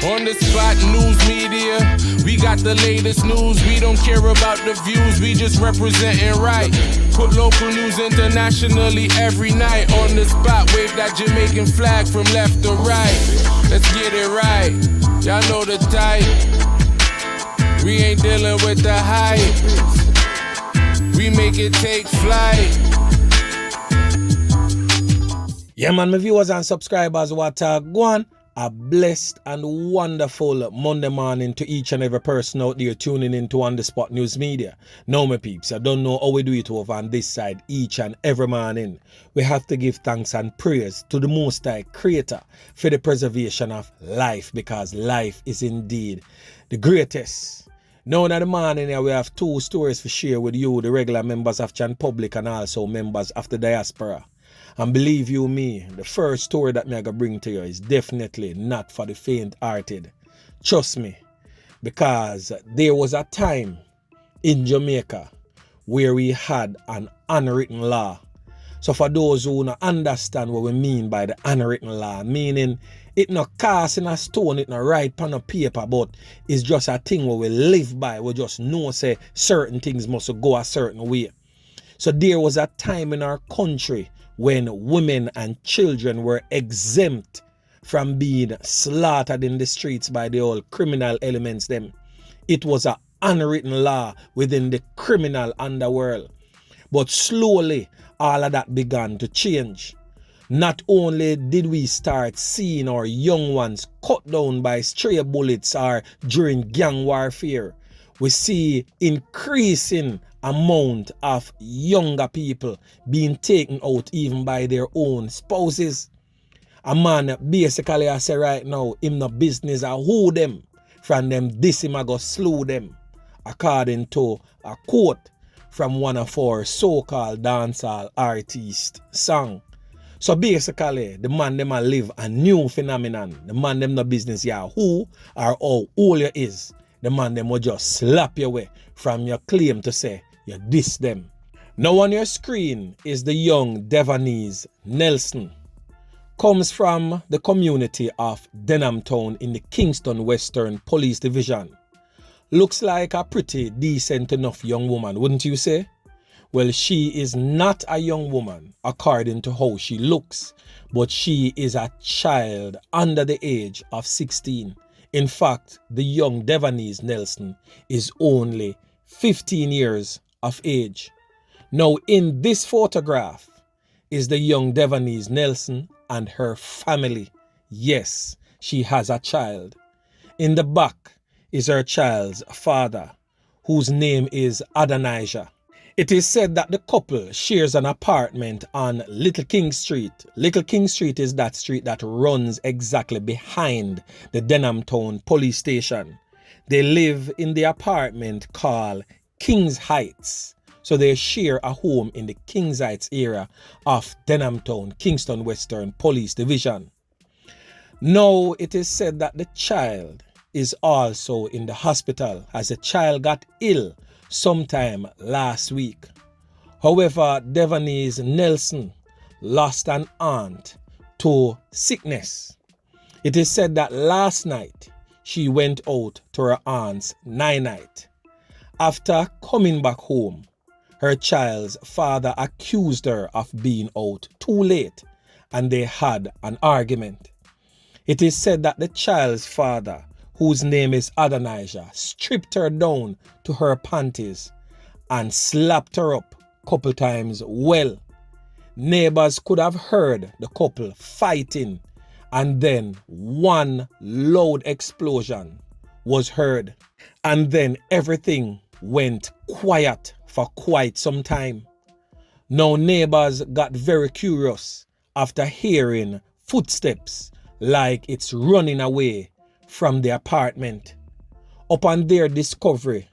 On the spot news media, we got the latest news. We don't care about the views, we just representing right. Put local news internationally every night. On the spot, wave that Jamaican flag from left to right. Let's get it right, y'all know the type. We ain't dealing with the hype. We make it take flight. Yeah man, my viewers and subscribers, what go on? A blessed and wonderful Monday morning to each and every person out there tuning into On The Spot News Media. Now my peeps, I don't know how we do it over on this side each and every morning. We have to give thanks and praise to the Most High Creator for the preservation of life, because life is indeed the greatest. Now in the morning here, we have two stories to share with you, the regular members of Chan Public and also members of the diaspora. And believe you me, the first story that I'm going to bring to you is definitely not for the faint-hearted. Trust me, because there was a time in Jamaica where we had an unwritten law. So for those who don't understand what we mean by the unwritten law, meaning it not cast in a stone, it not write on a paper, but it's just a thing where we live by. We just know say certain things must go a certain way. So there was a time in our country when women and children were exempt from being slaughtered in the streets by the old criminal elements them. It was an unwritten law within the criminal underworld. But slowly, all of that began to change. Not only did we start seeing our young ones cut down by stray bullets or during gang warfare, we see increasing amount of younger people being taken out even by their own spouses. A man basically I say right now, him no business a who them from them this him a go slew them, according to a quote from one of our so-called dancehall artist song. So basically the man them a live a new phenomenon. The man them no business ya who or how old you is. The man them will just slap you away from your claim to say you diss them. Now on your screen is the young Devonese Nelson. Comes from the community of Denham town in the Kingston Western Police Division. Looks like a pretty decent enough young woman, wouldn't you say? Well, she is not a young woman according to how she looks, but she is a child under the age of 16. In fact, the young Devonese Nelson is only 15 years of age. Now in this photograph is the young Devonese Nelson and her family. Yes, she has a child. In the back is her child's father, whose name is Adonijah. It is said that the couple shares an apartment on Little King Street. Little King Street is that street that runs exactly behind the Denham Town police station. They live in the apartment called Kings Heights. So they share a home in the Kings Heights area of Denham Town, Kingston Western Police Division. Now it is said that the child is also in the hospital as the child got ill sometime last week. However, Devonese Nelson lost an aunt to sickness. It is said that last night she went out to her aunt's night. After coming back home, her child's father accused her of being out too late and they had an argument. It is said that the child's father, whose name is Adonijah, stripped her down to her panties and slapped her up a couple times. Well, neighbors could have heard the couple fighting, and then one loud explosion was heard, and then everything went quiet for quite some time. Now neighbors got very curious after hearing footsteps like it's running away from the apartment. Upon their discovery,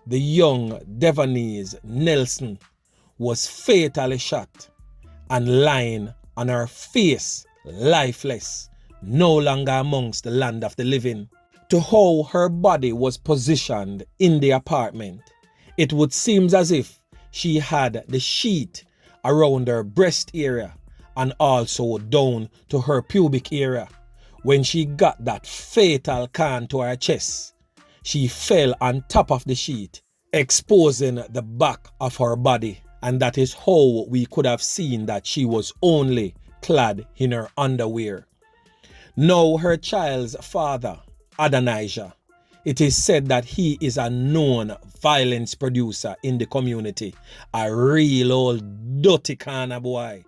the young Devonese Nelson was fatally shot and lying on her face, lifeless, no longer amongst the land of the living. To how her body was positioned in the apartment, it would seem as if she had the sheet around her breast area and also down to her pubic area, When she got that fatal can to her chest, she fell on top of the sheet, exposing the back of her body, and that is how we could have seen that she was only clad in her underwear. Now her child's father, Adonijah, it is said that he is a known violence producer in the community, a real old dirty kind of boy.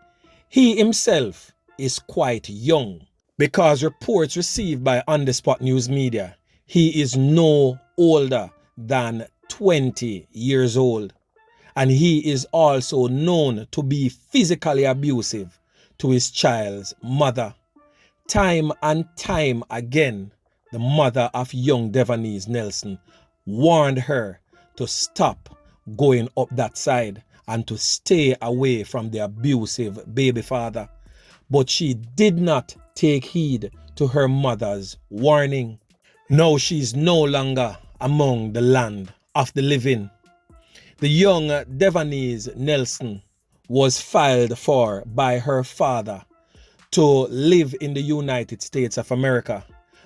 He himself is quite young, because reports received by On The Spot News Media, he is no older than 20 years old. And he is also known to be physically abusive to his child's mother. Time and time again, the mother of young Devonese Nelson warned her to stop going up that side and to stay away from the abusive baby father. But she did not take heed to her mother's warning. Now she's no longer among the land of the living. The young Devonese Nelson was filed for by her father to live in the United States of America,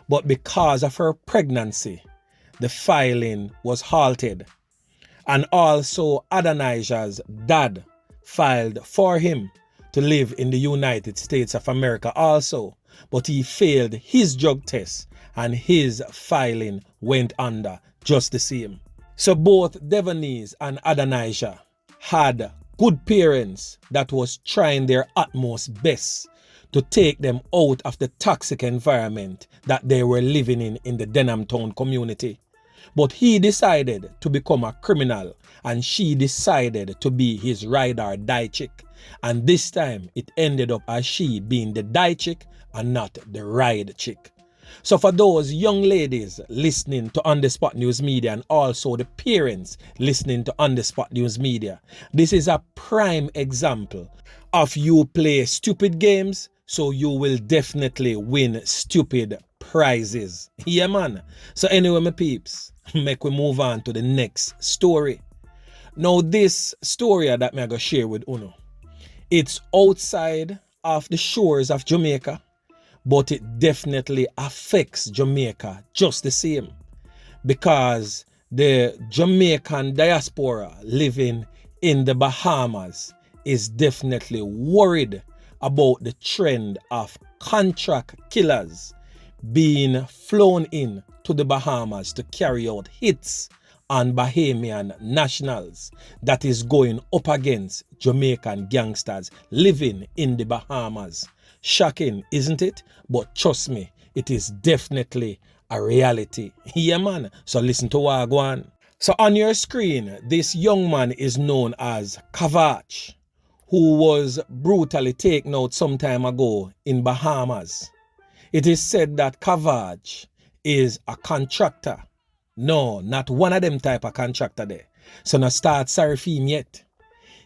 but because of her pregnancy, the filing was halted. And also Adonijah's dad filed for him to live in the United States of America also, but he failed his drug test and his filing went under just the same. So both Devonese and Adonijah had good parents that was trying their utmost best to take them out of the toxic environment that they were living in the Denham town community. But he decided to become a criminal and she decided to be his ride or die chick. And this time it ended up as she being the die chick and not the ride chick. So for those young ladies listening to On The Spot News Media and also the parents listening to On The Spot News Media, this is a prime example of you play stupid games, so you will definitely win stupid prizes. Yeah, man. So anyway, my peeps, make we move on to the next story. Now, this story that I'm going to share with Uno, it's outside of the shores of Jamaica, but it definitely affects Jamaica just the same, because the Jamaican diaspora living in the Bahamas is definitely worried about the trend of contract killers being flown in to the Bahamas to carry out hits on Bahamian nationals that is going up against Jamaican gangsters living in the Bahamas. Shocking, isn't it? But trust me, it is definitely a reality. Yeah, man. So listen to what I go on. So on your screen, this young man is known as Kavach, who was brutally taken out some time ago in Bahamas. It is said that Kavach is a contractor. No, not one of them type of contractor there. So no start sorry for him yet.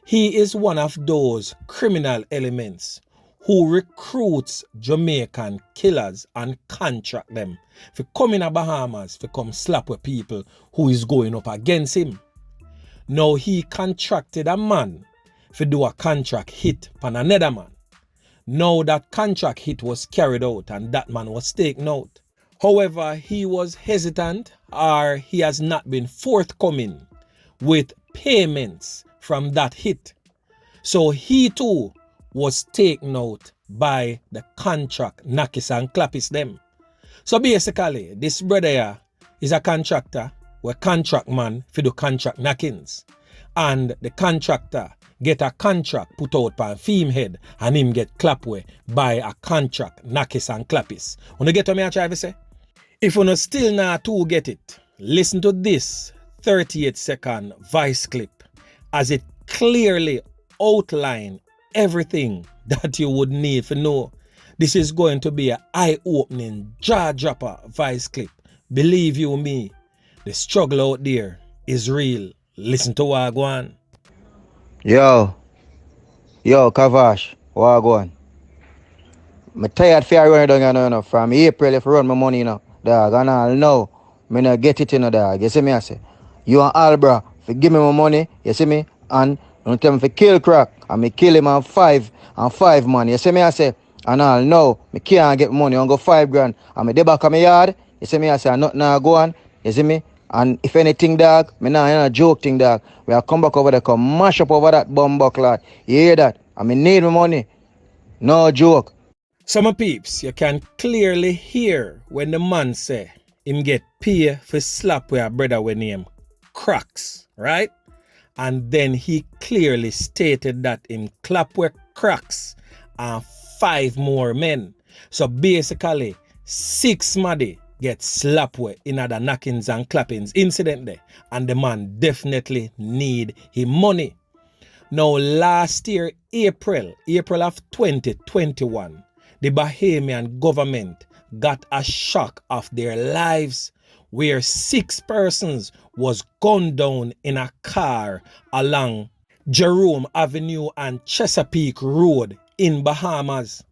He is one of those criminal elements who recruits Jamaican killers and contract them for come in the Bahamas for come slap with people who is going up against him. Now he contracted a man for do a contract hit on another man. Now that contract hit was carried out and that man was taken out. However, he was hesitant, or he has not been forthcoming with payments from that hit. So he too was taken out by the contract knockers and clappers them. So basically, this brother here is a contractor, where contract man for the contract knockings. And the contractor get a contract put out by theme head and him get SlapWeh by a contract knockers and clappers. When you get what me I try to say? If you still not to get it, listen to this 38-second voice clip as it clearly outlines everything that you would need to know. This is going to be an eye-opening, jaw-dropper voice clip. Believe you me, the struggle out there is real. Listen to what I go on. Yo, Kavash, what I go on? I'm tired for running down, you know, from April if I run my money, you know, dog, and all now, I not get it, you know, dog, you see me, I say, you and Albra, for give me my money, you see me, and you tell me for kill crack, and me kill him on five man, you see me, I say, and all. Now, me can't get money, I go 5 grand. And me dey back of my yard, you see me, I say, nothing now go on, you see me? And if anything, dog, me nah, you know, joke thing, dog. We come back over there, come mash up over that bumbuck, you hear that? And me need my money, no joke. So my peeps, you can clearly hear when the man say him get pay for SlapWeh a brother with name Cracks, right? And then he clearly stated that him clapWeh Cracks and 5 more men. So basically, 6 maddy get SlapWeh in other knockings and clappings incident there. And the man definitely need him money. Now last year, April of 2021, the Bahamian government got a shock of their lives where 6 persons was gunned down in a car along Jerome Avenue and Chesapeake Road in Bahamas.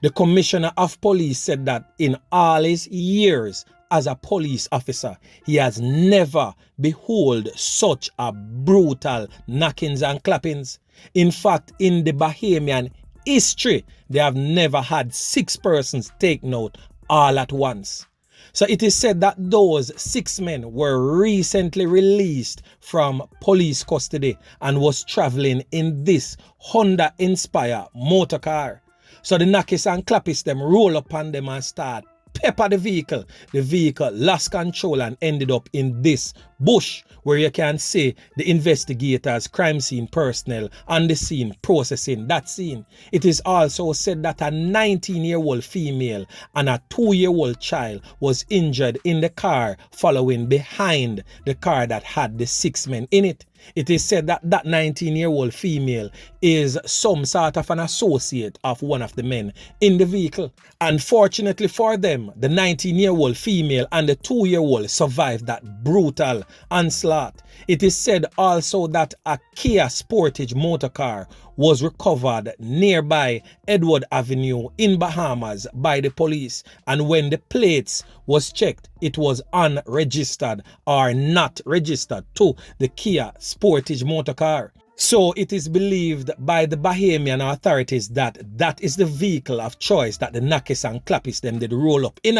The commissioner of police said that in all his years as a police officer, he has never beheld such a brutal knockings and clappings. In fact, in the Bahamian history, they have never had 6 persons taken out all at once. So it is said that those 6 men were recently released from police custody and was traveling in this Honda Inspire motor car. So the knackies and clappies them roll upon them and start pepper the vehicle. The vehicle lost control and ended up in this bush where you can see the investigators, crime scene personnel on the scene processing that scene. It is also said that a 19-year-old female and a 2-year-old child was injured in the car following behind the car that had the 6 men in it. It is said that that 19-year-old female is some sort of an associate of one of the men in the vehicle. Unfortunately for them, the 19-year-old female and the 2-year-old survived that brutal onslaught. It is said also that a Kia Sportage motor car was recovered nearby Edward Avenue in Bahamas by the police, and when the plates was checked, it was unregistered or not registered to the Kia Sportage motor car. So it is believed by the Bahamian authorities that that is the vehicle of choice that the knackies and clappies them did roll up in.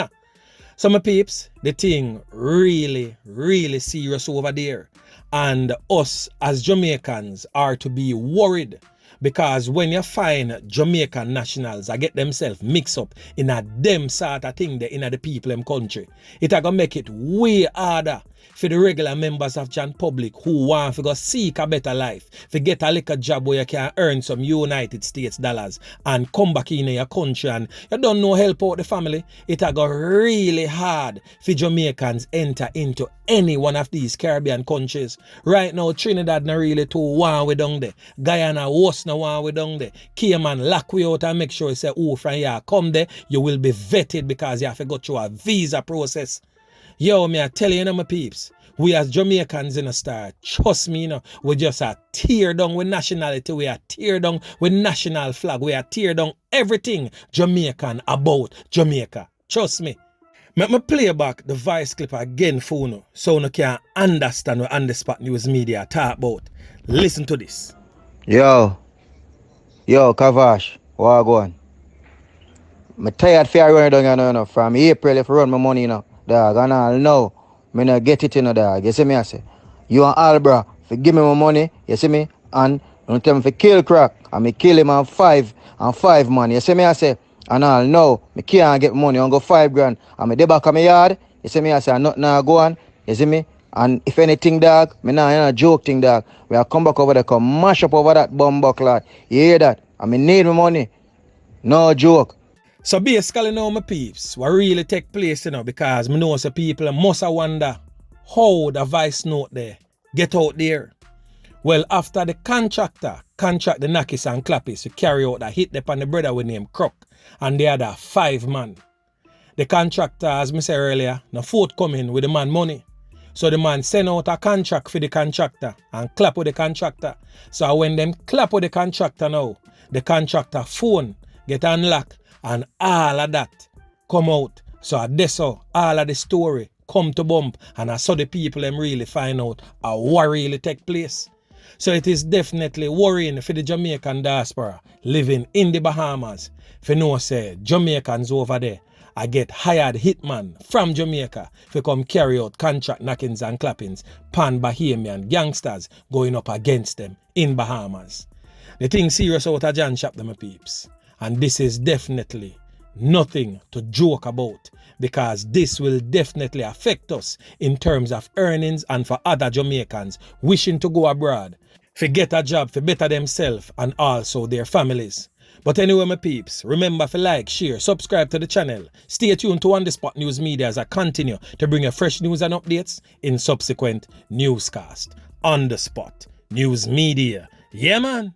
So my peeps, the thing really serious over there. And us as Jamaicans are to be worried, because when you find Jamaican nationals I get themselves mixed up in a them sort of thing there in the people in country, it are gonna make it way harder for the regular members of Jan Public who want to go seek a better life, to get a little job where you can earn some United States dollars and come back in your country and you don't know help out the family. It are go really hard for Jamaicans enter into any one of these Caribbean countries. Right now, Trinidad not really too want we down there. Guyana was no want we down there. Cayman lock we out and make sure you say, oh, from here come there, you will be vetted because you have to go through a visa process. Yo, me I tell you, my peeps, we as Jamaicans in a star, trust me, we just are tear down with nationality, we are tear down with national flag, we are tear down everything Jamaican about Jamaica. Trust me. Let me play back the voice clip again for you so you can understand what On The Spot News Media talk about. Listen to this. Yo, Kavash, what go on? I'm tired for running down, from April if I run my money, dog, and all now, me not get it, dog, you see me, I say, you and Albra, for give me my money, you see me, and you tell me for kill Crack, and me kill him and five man, you see me, I say, and all now, me can't get money, I go 5 grand, and me dey back of my yard, you see me, I say, nothing now go on, you see me, and if anything, dog, me nah, you know, joke thing, dog, we come back over there, come mash up over that bumbuck, you hear that, and me need my money, no joke. So basically now, my peeps, what really take place, because me know some people must wonder how the voice note there get out there. Well, after the contractor contract the knackies and clappies to carry out that hit upon the brother with name Crook and the other 5 man, the contractor, as I said earlier, no forthcoming with the man money. So the man send out a contract for the contractor and clap with the contractor. So when them clap with the contractor now, the contractor phone get unlocked and all of that come out. So that's how all of the story come to bump, and I saw the people them really find out what really take place. So it is definitely worrying for the Jamaican diaspora living in the Bahamas. For know say Jamaicans over there, I get hired hitman from Jamaica to come carry out contract knockings and clappings pan Bahamian gangsters going up against them in Bahamas. The thing serious out of John Shop, them peeps. And this is definitely nothing to joke about, because this will definitely affect us in terms of earnings and for other Jamaicans wishing to go abroad, to get a job, to better themselves and also their families. But anyway, my peeps, remember to like, share, subscribe to the channel. Stay tuned to On The Spot News Media as I continue to bring you fresh news and updates in subsequent newscast. On The Spot News Media. Yeah, man.